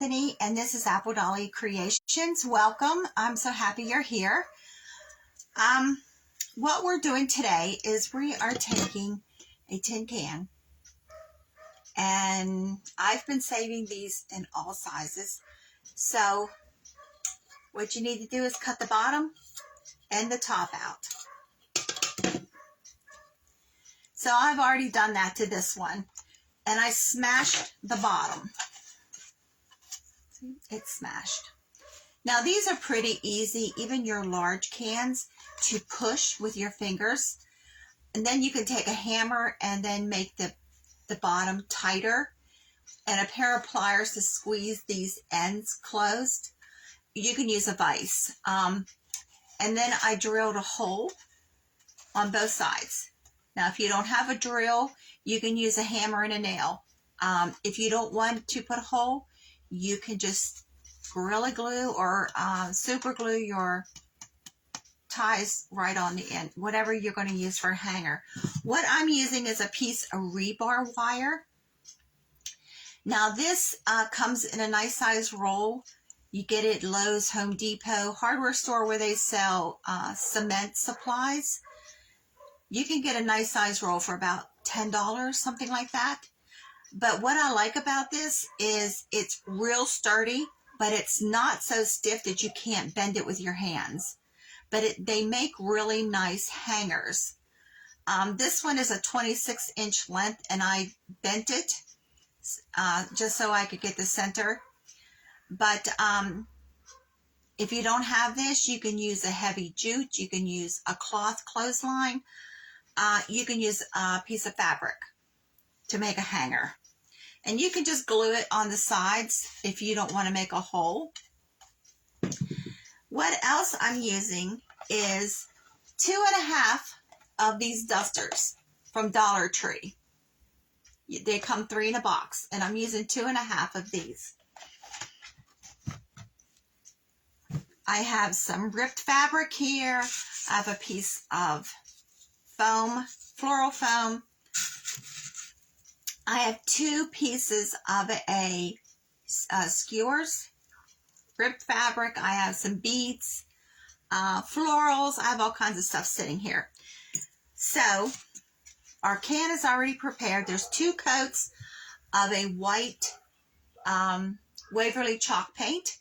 Anthony, and this is Apple Dolly Creations. Welcome. I'm so happy you're here. What we're doing today is we are taking a tin can, and I've been saving these in all sizes. So what you need to do is cut the bottom and the top out. So I've already done that to this one, and I smashed the bottom. See, it's smashed. Now these are pretty easy, even your large cans, to push with your fingers. And then you can take a hammer and then make the bottom tighter, and a pair of pliers to squeeze these ends closed. You can use a vise. And then I drilled a hole on both sides. Now if you don't have a drill, you can use a hammer and a nail. If you don't want to put a hole, you can just Gorilla Glue or super glue your ties right on the end, whatever you're going to use for a hanger. What I'm using is a piece of rebar wire. Now this comes in a nice size roll. You get it at Lowe's, Home Depot, hardware store where they sell cement supplies. You can get a nice size roll for about $10, something like that. But what I like about this is it's real sturdy, but it's not so stiff that you can't bend it with your hands. But they make really nice hangers. This one is a 26-inch length, and I bent it just so I could get the center. But if you don't have this, you can use a heavy jute. You can use a cloth clothesline. You can use a piece of fabric to make a hanger. And you can just glue it on the sides if you don't want to make a hole. What else I'm using is 2.5 of these dusters from Dollar Tree. They come 3 in a box, and I'm using 2.5 of these. I have some ripped fabric here. I have a piece of foam, floral foam. I have 2 pieces of a skewers, ripped fabric. I have some beads, florals. I have all kinds of stuff sitting here. So our can is already prepared. There's 2 coats of a white Waverly chalk paint.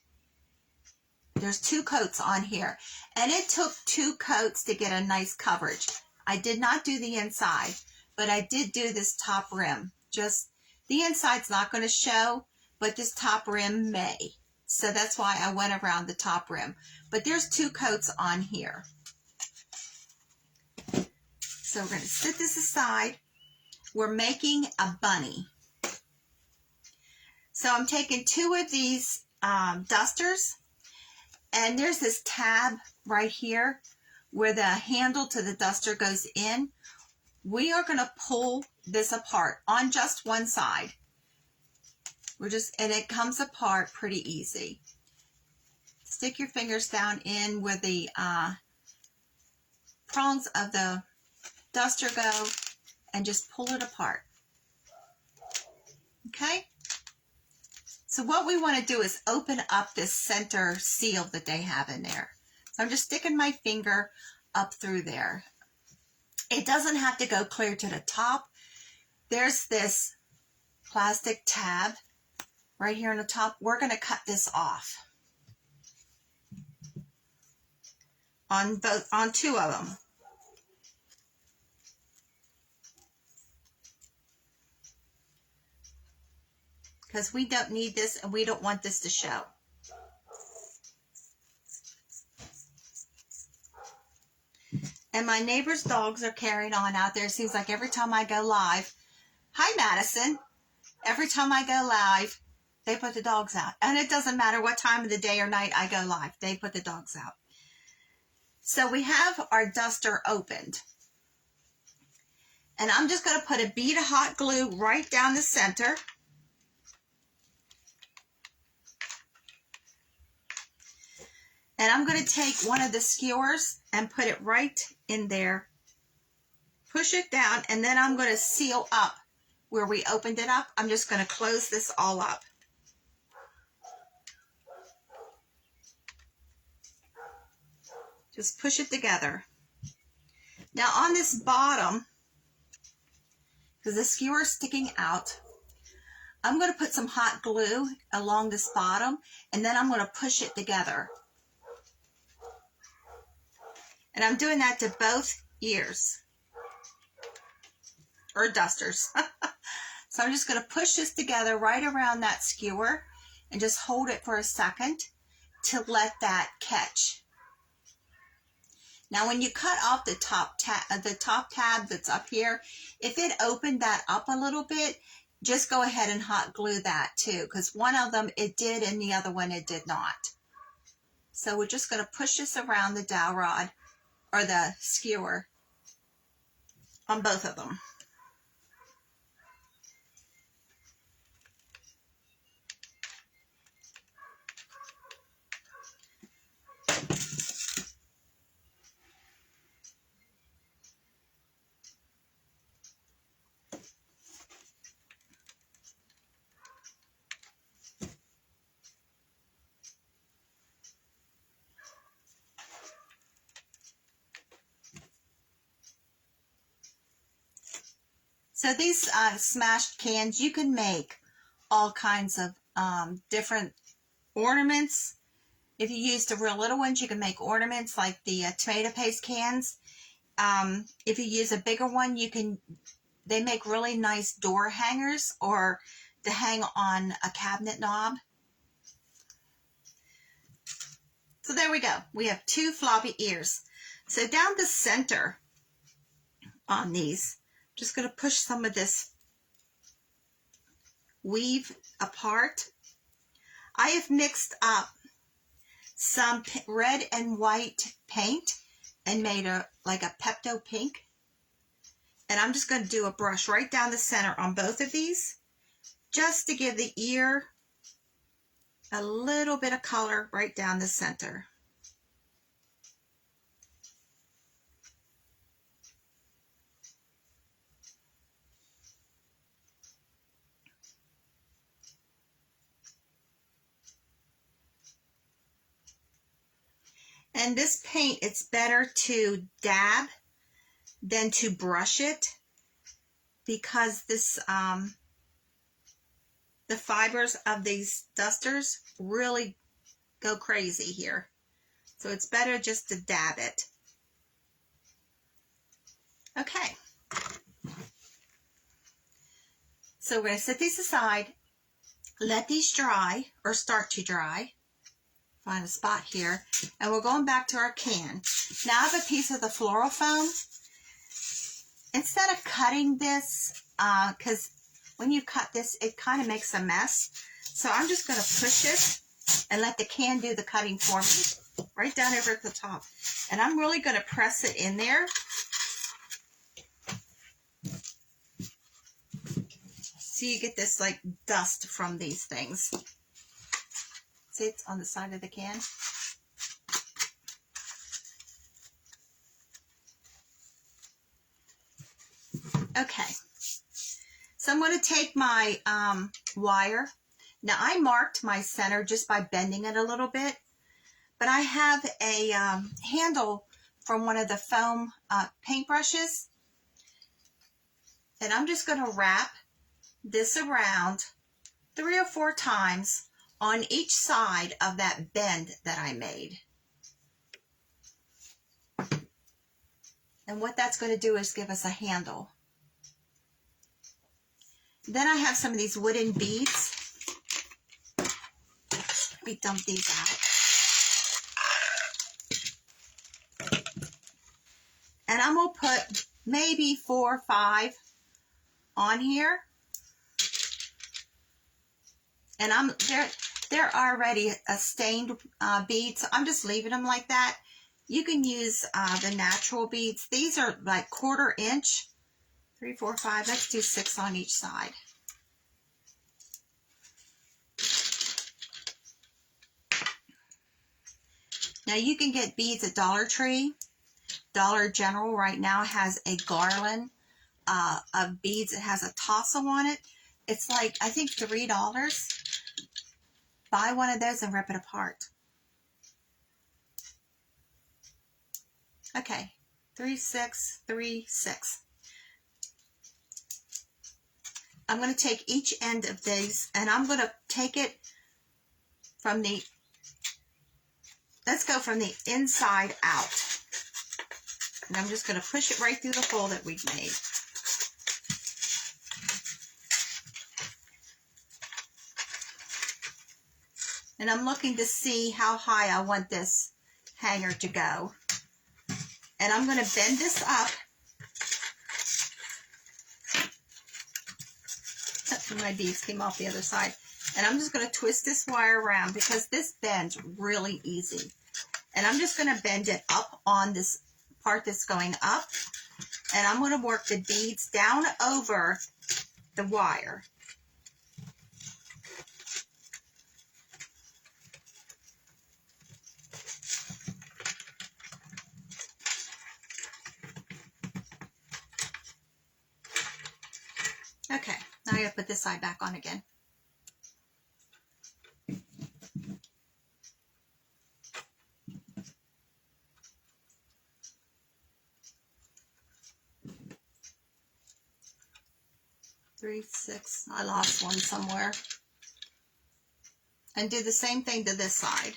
There's 2 coats on here, and it took 2 coats to get a nice coverage. I did not do the inside, but I did do this top rim. Just the inside's not going to show, but this top rim may. So that's why I went around the top rim. But there's 2 coats on here. So we're going to set this aside. We're making a bunny. So I'm taking 2 of these dusters, and there's this tab right here where the handle to the duster goes in. We are going to pull this apart on just one side. And it comes apart pretty easy. Stick your fingers down in where the prongs of the duster go, and just pull it apart. Okay? So what we want to do is open up this center seal that they have in there. So I'm just sticking my finger up through there. It doesn't have to go clear to the top. There's this plastic tab right here on the top. We're going to cut this off on 2 of them. Because we don't need this, and we don't want this to show. And my neighbor's dogs are carrying on out there. It seems like every time I go live, hi Madison, every time I go live, they put the dogs out. And it doesn't matter what time of the day or night I go live, they put the dogs out. So we have our duster opened. And I'm just going to put a bead of hot glue right down the center. And I'm going to take one of the skewers and put it right in there. Push it down, and then I'm going to seal up where we opened it up. I'm just going to close this all up. Just push it together. Now on this bottom, because the skewer is sticking out, I'm going to put some hot glue along this bottom, and then I'm going to push it together. And I'm doing that to both ears, or dusters. So I'm just going to push this together right around that skewer and just hold it for a second to let that catch. Now when you cut off the top tab that's up here, if it opened that up a little bit, just go ahead and hot glue that too, because one of them it did and the other one it did not. So we're just going to push this around the dowel rod or the skewer on both of them. So these smashed cans, you can make all kinds of different ornaments. If you use the real little ones, you can make ornaments like the tomato paste cans. If you use a bigger one, they make really nice door hangers or to hang on a cabinet knob. So there we go. We have 2 floppy ears. So down the center on these, I'm just going to push some of this weave apart. I have mixed up some red and white paint and made like a Pepto pink. And I'm just going to do a brush right down the center on both of these, just to give the ear a little bit of color right down the center. And this paint, it's better to dab than to brush it, because this the fibers of these dusters really go crazy here. So it's better just to dab it. Okay. So we're going to set these aside, let these dry or start to dry. Find a spot here, and we're going back to our can. Now I have a piece of the floral foam. Instead of cutting this, because when you cut this, it kind of makes a mess. So I'm just going to push it and let the can do the cutting for me, right down over at the top. And I'm really going to press it in there. So you get this like dust from these things. See, it's on the side of the can. Okay. So I'm going to take my wire. Now I marked my center just by bending it a little bit. But I have a handle from one of the foam paintbrushes. And I'm just going to wrap this around 3 or 4 times on each side of that bend that I made. And what that's going to do is give us a handle. Then I have some of these wooden beads. Let me dump these out. And I'm going to put maybe 4 or 5 on here. And they're already a stained bead, so I'm just leaving them like that. You can use the natural beads. These are like 1/4 inch. 3, 4, 5. Let's do 6 on each side. Now you can get beads at Dollar Tree. Dollar General right now has a garland of beads. It has a tassel on it. It's like, I think, $3. Buy one of those and rip it apart. Okay, 3, 6, 3, 6. I'm going to take each end of these and I'm going to take it from the, let's go from the inside out. And I'm just going to push it right through the hole that we've made. And I'm looking to see how high I want this hanger to go. And I'm going to bend this up. My beads came off the other side. And I'm just going to twist this wire around because this bends really easy. And I'm just going to bend it up on this part that's going up. And I'm going to work the beads down over the wire. Okay, now I gotta put this side back on again. Three, 6, I lost one somewhere. And do the same thing to this side.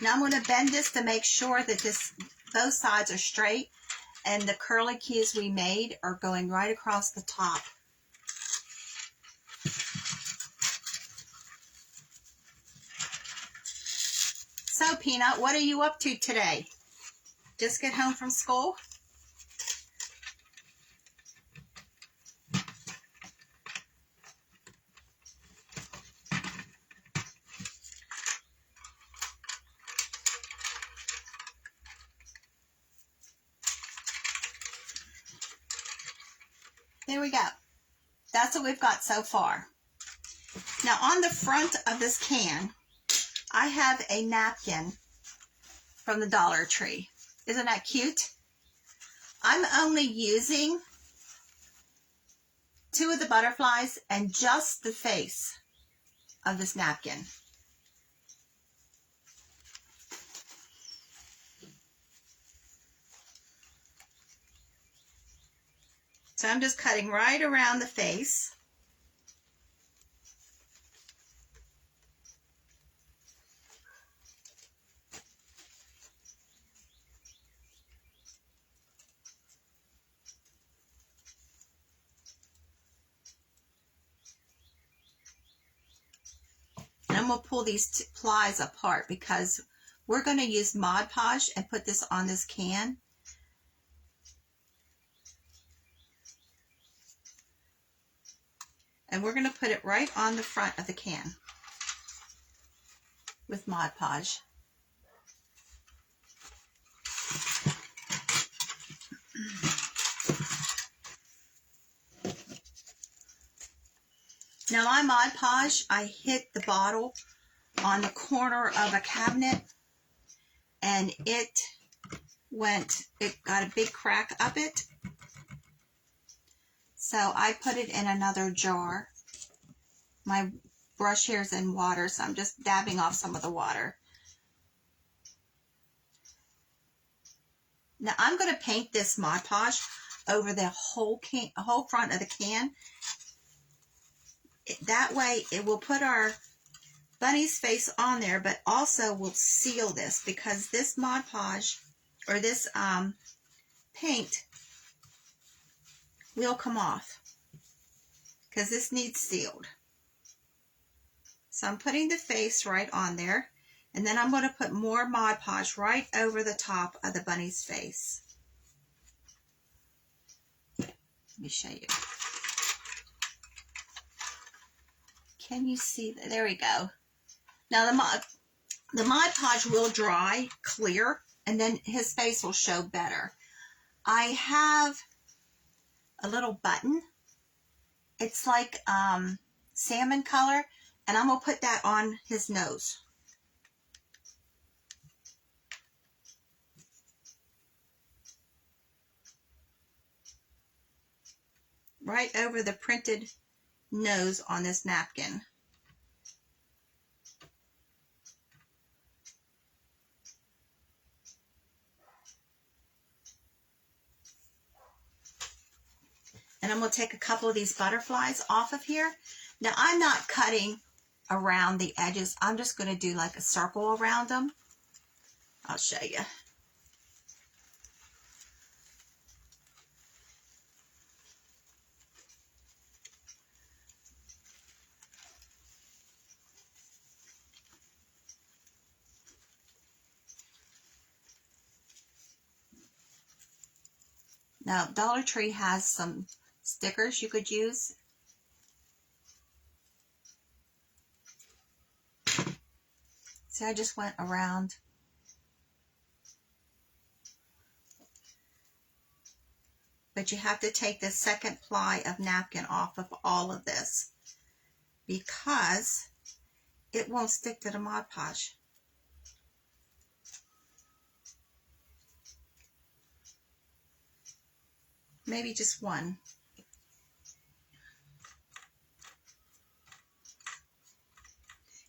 Now I'm going to bend this to make sure that both sides are straight and the curly cues we made are going right across the top. So Peanut, what are you up to today? Just get home from school? There we go. That's what we've got so far. Now on the front of this can, I have a napkin from the Dollar Tree. Isn't that cute? I'm only using 2 of the butterflies and just the face of this napkin. So I'm just cutting right around the face. And I'm going to pull these plies apart because we're going to use Mod Podge and put this on this can. And we're going to put it right on the front of the can with Mod Podge. Now my Mod Podge, I hit the bottle on the corner of a cabinet and it got a big crack up it. So I put it in another jar. My brush here is in water, so I'm just dabbing off some of the water. Now I'm going to paint this Mod Podge over the whole front of the can. That way it will put our bunny's face on there, but also will seal this because this Mod Podge or this paint will come off because this needs sealed. So I'm putting the face right on there, and then I'm going to put more Mod Podge right over the top of the bunny's face. Let me show you. Can you see that? There we go. Now the Mod Podge will dry clear, and then his face will show better. I have a little button. It's like salmon color, and I'm going to put that on his nose. right over the printed nose on this napkin. And I'm going to take a couple of these butterflies off of here. Now, I'm not cutting around the edges. I'm just going to do like a circle around them. I'll show you. Now, Dollar Tree has some stickers you could use. See, I just went around. But you have to take the second ply of napkin off of all of this because it won't stick to the Mod Podge. Maybe just one.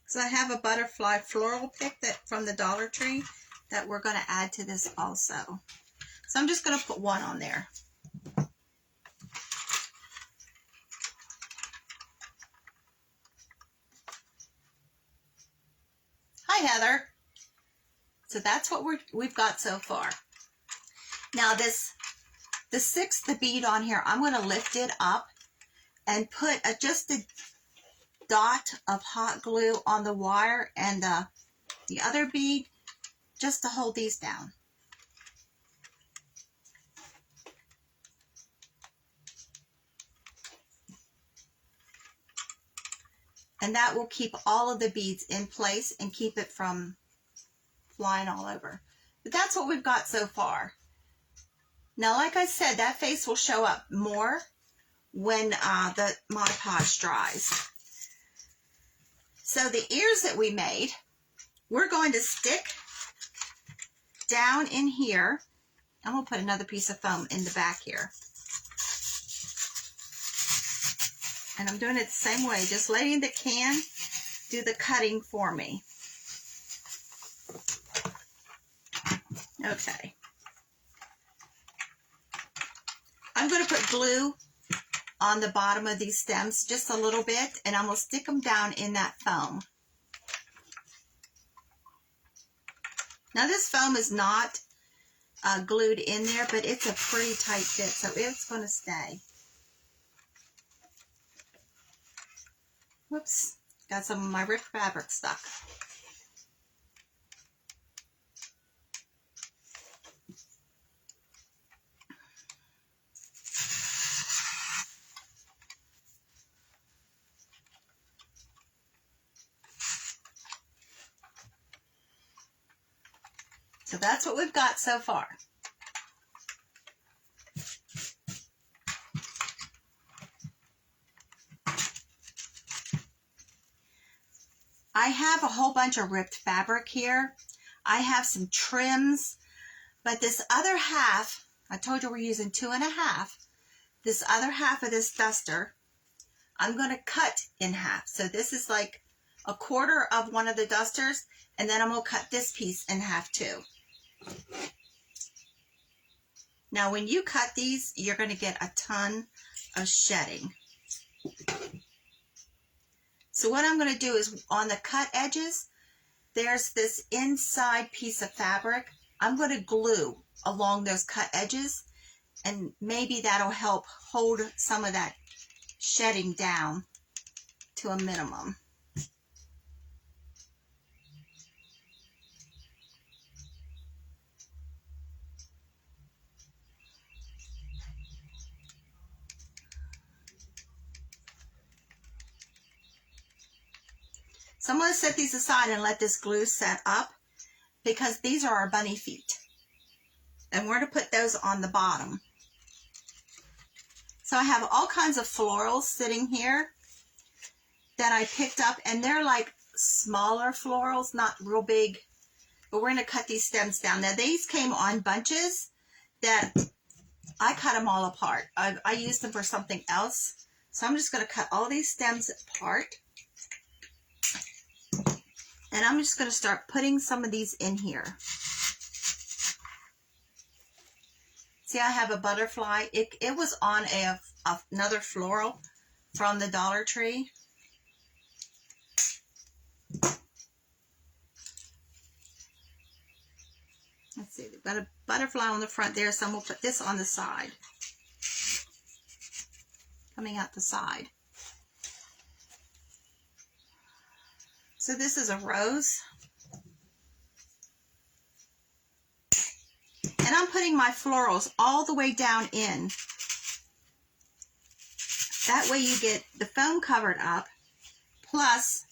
So I have a butterfly floral pick that from the Dollar Tree that we're going to add to this also. So I'm just going to put one on there. Hi, Heather. So that's what we've got so far. Now the sixth bead on here, I'm going to lift it up and put just a dot of hot glue on the wire and the other bead just to hold these down. And that will keep all of the beads in place and keep it from flying all over. But that's what we've got so far. Now, like I said, that face will show up more when the Mod Podge dries. So the ears that we made, we're going to stick down in here. I'm going to put another piece of foam in the back here. And I'm doing it the same way, just letting the can do the cutting for me. Okay. I'm going to put glue on the bottom of these stems just a little bit, and I'm going to stick them down in that foam. Now this foam is not glued in there, but it's a pretty tight fit, so it's going to stay. Whoops, got some of my ripped fabric stuck. So that's what we've got so far. I have a whole bunch of ripped fabric here. I have some trims, but this other half, I told you we're using 2.5. This other half of this duster, I'm going to cut in half. So this is like a quarter of one of the dusters, and then I'm going to cut this piece in half too. Now when you cut these, you're going to get a ton of shedding. So what I'm going to do is on the cut edges, there's this inside piece of fabric. I'm going to glue along those cut edges, and maybe that'll help hold some of that shedding down to a minimum. So I'm going to set these aside and let this glue set up because these are our bunny feet. And we're going to put those on the bottom. So I have all kinds of florals sitting here that I picked up, and they're like smaller florals, not real big, but we're going to cut these stems down. Now these came on bunches that I cut them all apart. I used them for something else. So I'm just going to cut all these stems apart. And I'm just going to start putting some of these in here. See, I have a butterfly. It was on another floral from the Dollar Tree. Let's see, they've got a butterfly on the front there, so I'm going to put this on the side. Coming out the side. So this is a rose. And I'm putting my florals all the way down in. That way you get the foam covered up, plus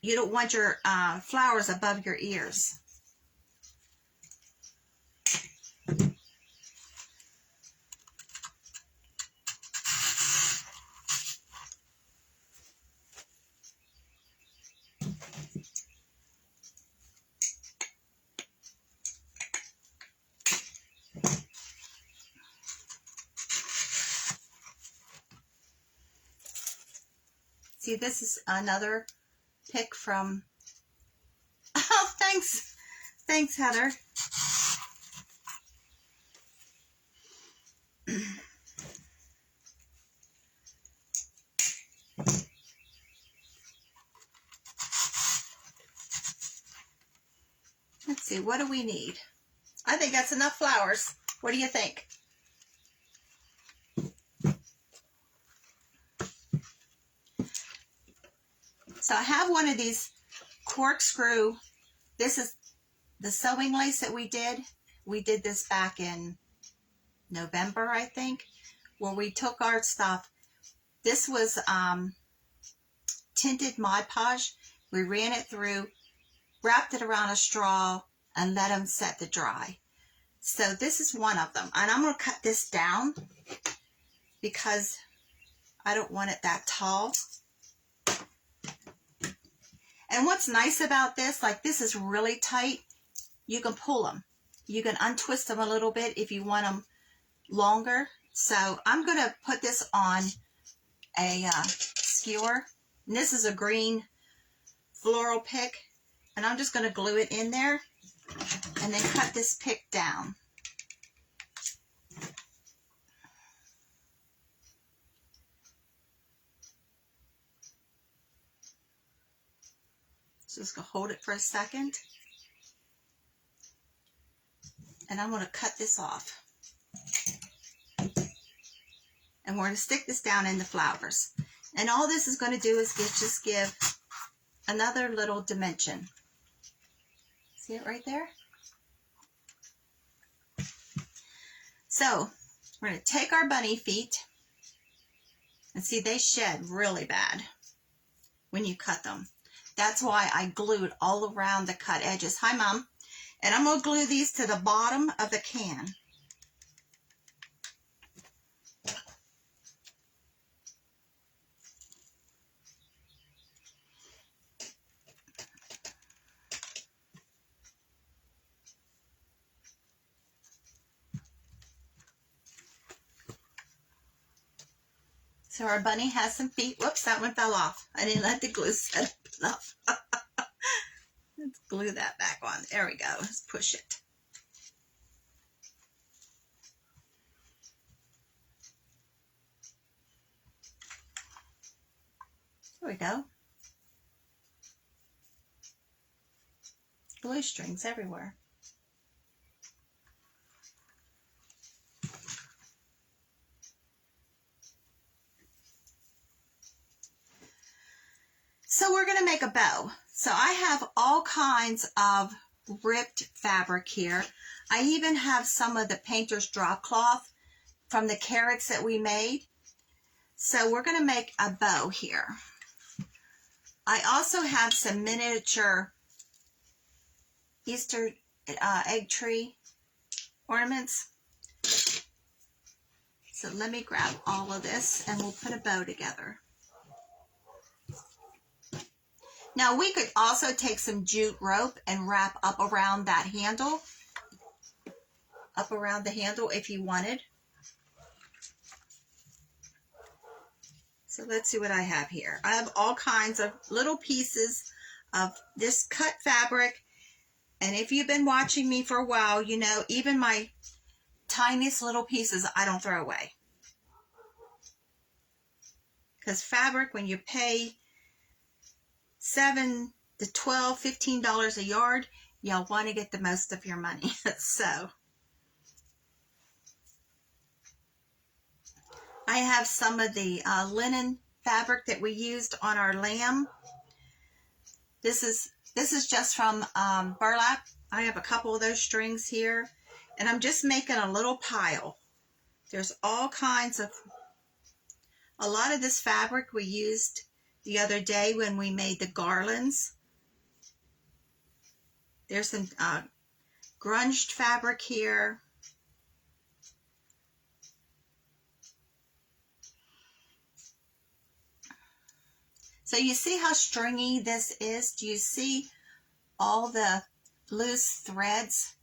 you don't want your flowers above your ears. See, this is another pick from, oh, thanks. Thanks, Heather. Let's see, what do we need? I think that's enough flowers. What do you think? So I have one of these corkscrew. This is the sewing lace that we did. We did this back in November, I think, where we took our stuff. This was tinted Mod Podge. We ran it through, wrapped it around a straw, and let them set to dry. So this is one of them. And I'm going to cut this down because I don't want it that tall. And what's nice about this, like this is really tight, you can pull them. You can untwist them a little bit if you want them longer. So I'm going to put this on a skewer. And this is a green floral pick. And I'm just going to glue it in there and then cut this pick down. So just going to hold it for a second. And I'm going to cut this off. And we're going to stick this down in the flowers. And all this is going to do is just give another little dimension. See it right there? So we're going to take our bunny feet. And see, they shed really bad when you cut them. That's why I glued all around the cut edges. Hi, Mom. And I'm going to glue these to the bottom of the can. So our bunny has some feet. Whoops, that one fell off. I didn't let the glue set up enough. Let's glue that back on. There we go. Let's push it. There we go. Glue strings everywhere. So we're going to make a bow. So I have all kinds of ripped fabric here. I even have some of the painter's drop cloth from the carrots that we made. So we're going to make a bow here. I also have some miniature Easter egg tree ornaments. So let me grab all of this and we'll put a bow together. Now we could also take some jute rope and wrap up around that handle. up around the handle if you wanted. So let's see what I have here. I have all kinds of little pieces of this cut fabric. And if you've been watching me for a while, you know, even my tiniest little pieces, I don't throw away. Because fabric, when you pay $7 to $12, $15 a yard, you'll want to get the most of your money. So I have some of the linen fabric that we used on our lamb. This is just from burlap. I have a couple of those strings here, and I'm just making a little pile. There's all kinds of, a lot of this fabric we used the other day when we made the garlands. There's some grunged fabric here. So you see how stringy this is? Do you see all the loose threads?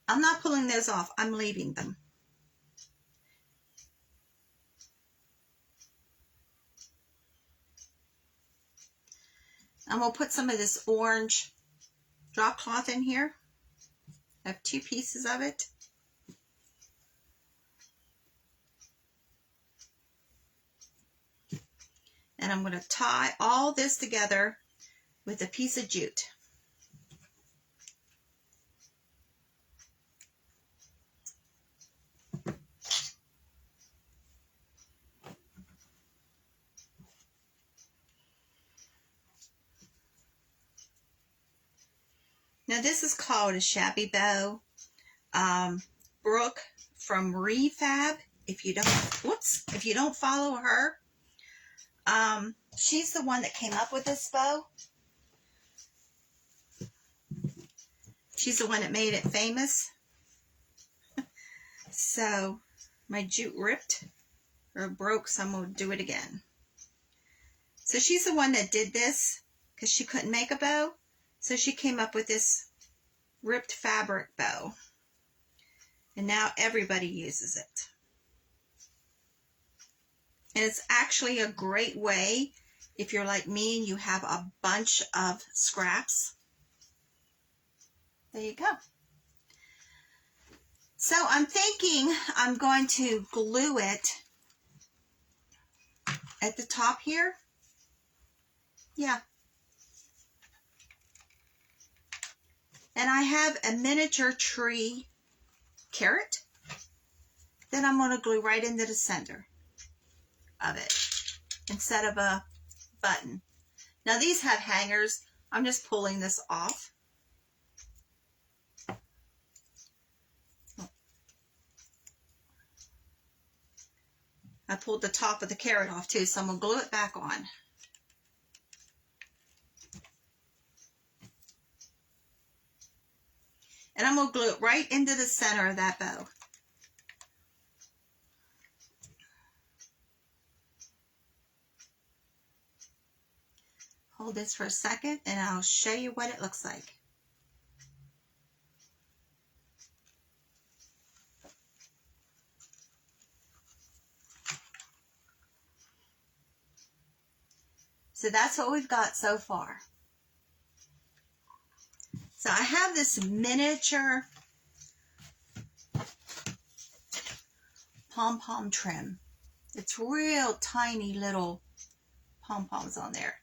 I'm not pulling those off. I'm leaving them. I'm going to put some of this orange drop cloth in here. I have 2 pieces of it. And I'm going to tie all this together with a piece of jute. Now this is called a shabby bow. Brooke from Refab. If you don't follow her, she's the one that came up with this bow. She's the one that made it famous. So my jute ripped or broke, so I'm going to do it again. So she's the one that did this because she couldn't make a bow. So she came up with this ripped fabric bow. And now everybody uses it. And it's actually a great way if you're like me and you have a bunch of scraps. There you go. So I'm thinking I'm going to glue it at the top here. Yeah. And I have a miniature tree carrot that I'm going to glue right into the center of it instead of a button. Now these have hangers. I'm just pulling this off. I pulled the top of the carrot off too, so I'm going to glue it back on. And I'm going to glue it right into the center of that bow. Hold this for a second and I'll show you what it looks like. So that's what we've got so far. So I have this miniature pom-pom trim. It's real tiny little pom-poms on there.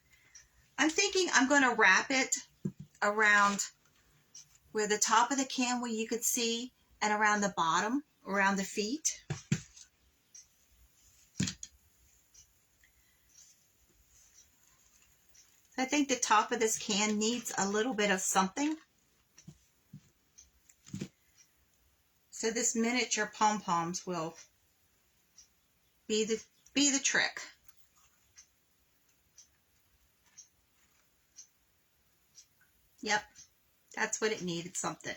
I'm thinking I'm going to wrap it around where the top of the can where you could see, and around the bottom, around the feet. I think the top of this can needs a little bit of something. So this miniature pom-poms will be the trick. Yep, that's what it needed, something.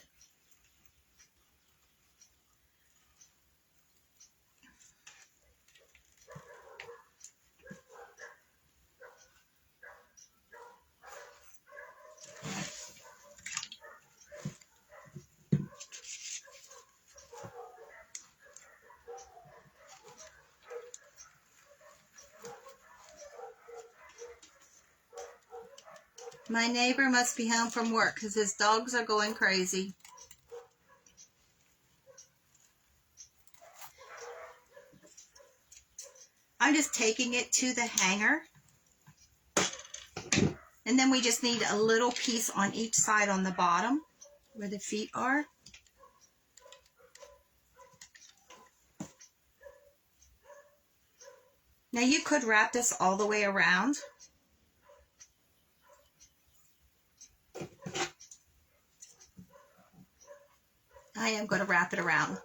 My neighbor must be home from work because his dogs are going crazy. I'm just taking it to the hanger. And then we just need a little piece on each side on the bottom where the feet are. Now you could wrap this all the way around. I am going to wrap it around.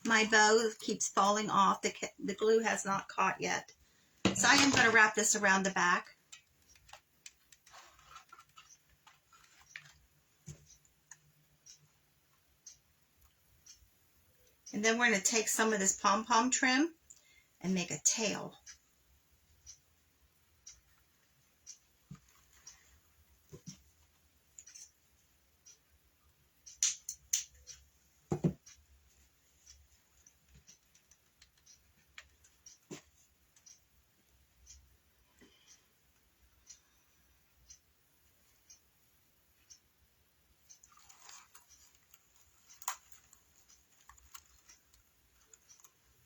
My bow keeps falling off. The glue has not caught yet. So I am going to wrap this around the back. And then we're going to take some of this pom-pom trim and make a tail.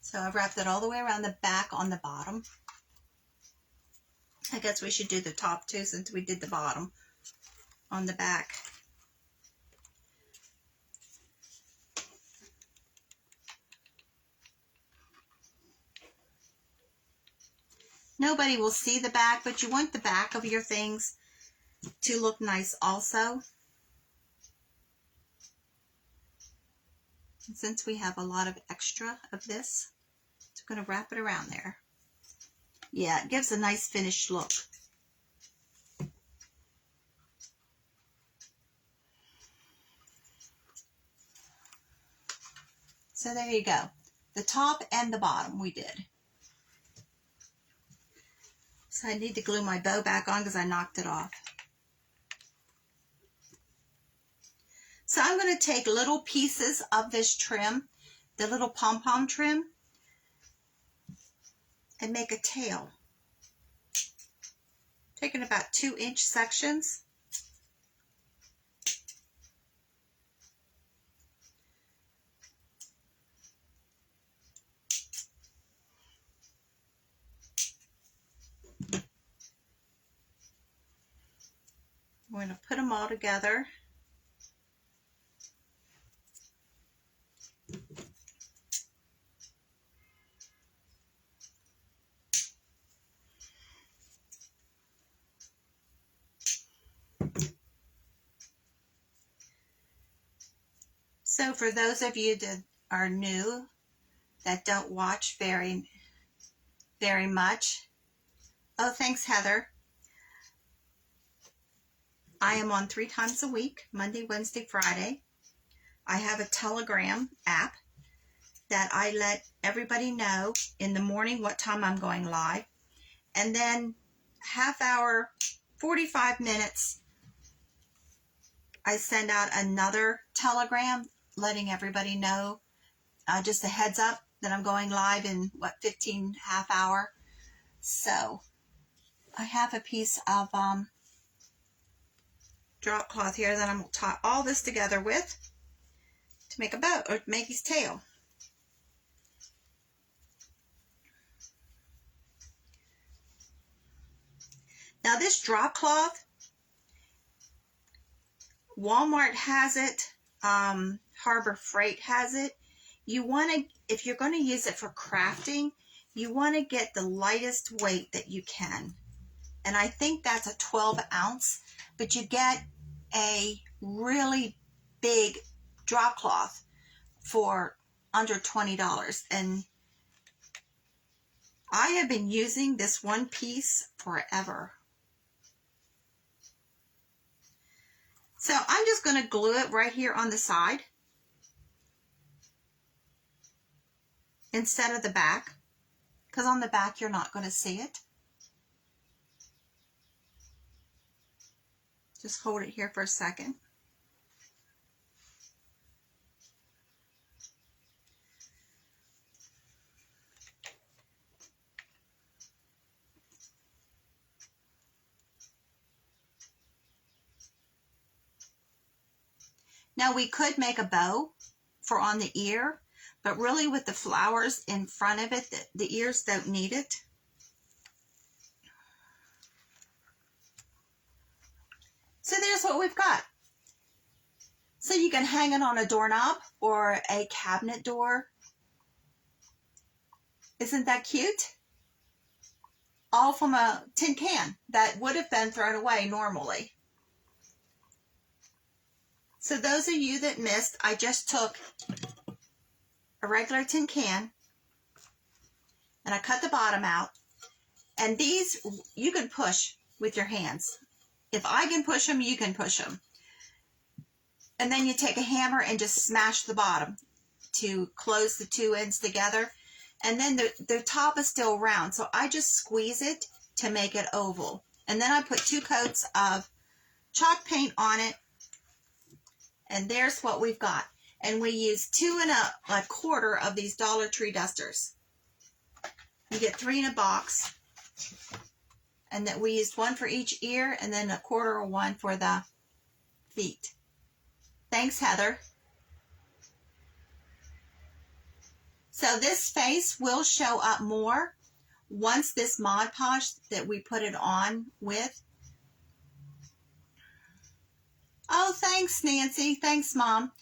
So I've wrapped it all the way around the back on the bottom. I guess we should do the top too since we did the bottom on the back. Nobody will see the back, but you want the back of your things to look nice also. And since we have a lot of extra of this, I'm going to wrap it around there. Yeah, it gives a nice finished look. So there you go. The top and the bottom we did. So I need to glue my bow back on because I knocked it off. So I'm going to take little pieces of this trim, the little pom-pom trim, and make a tail. Taking about 2-inch sections. We're going to put them all together. So for those of you that are new, that don't watch very much, oh, thanks, Heather. I am on 3 times a week, Monday, Wednesday, Friday. I have a Telegram app that I let everybody know in the morning what time I'm going live. And then half hour, 45 minutes, I send out another Telegram letting everybody know, just a heads up that I'm going live in, 15 half hour. So I have a piece of drop cloth here that I'm going to tie all this together with to make a bow, or make his tail. Now this drop cloth, Walmart has it, Harbor Freight has it. You want to, if you're going to use it for crafting, you want to get the lightest weight that you can. And I think that's a 12 ounce, but you get a really big drop cloth for under $20. And I have been using this one piece forever. So I'm just going to glue it right here on the side instead of the back, because on the back you're not going to see it. Just hold it here for a second. Now we could make a bow for on the ear, but really with the flowers in front of it, the ears don't need it. So there's what we've got. So you can hang it on a doorknob or a cabinet door. Isn't that cute? All from a tin can that would have been thrown away normally. So those of you that missed, I just took a regular tin can and I cut the bottom out. And these you can push with your hands. If I can push them, you can push them. And then you take a hammer and just smash the bottom to close the two ends together. And then the top is still round. So I just squeeze it to make it oval. And then I put 2 coats of chalk paint on it. And there's what we've got. And we use 2 1/4 of these Dollar Tree dusters. You get 3 in a box. And that we used 1 for each ear and then 1/4 of 1 for the feet. Thanks, Heather. So this face will show up more once this Mod Podge that we put it on with. Oh, thanks, Nancy. Thanks, Mom.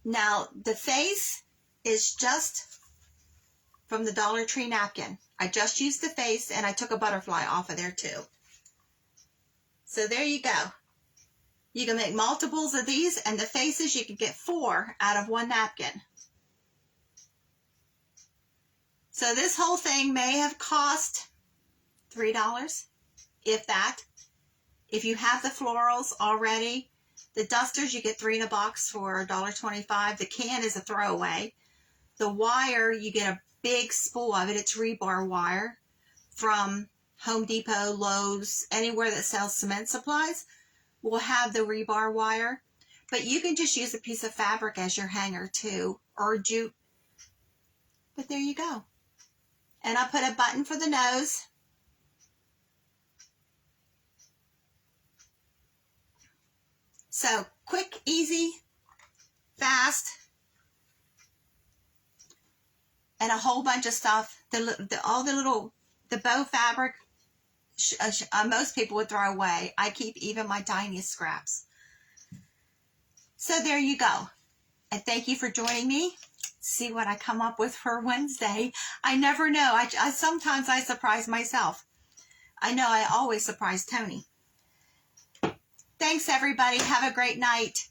Now, the face is just from the Dollar Tree napkin. I just used the face and I took a butterfly off of there too. So there you go. You can make multiples of these, and the faces you can get 4 out of 1 napkin. So this whole thing may have cost $3, if that. If you have the florals already, the dusters you get 3 in a box for $1.25. The can is a throwaway. The wire, you get a big spool of it. It's rebar wire from Home Depot, Lowe's, anywhere that sells cement supplies will have the rebar wire. But you can just use a piece of fabric as your hanger too, or jute. But there you go. And I put a button for the nose. So quick, easy, fast, and a whole bunch of stuff. The bow fabric, most people would throw away. I keep even my tiniest scraps. So there you go. And thank you for joining me. See what I come up with for Wednesday. I never know. Sometimes I surprise myself. I know I always surprise Tony. Thanks, everybody. Have a great night.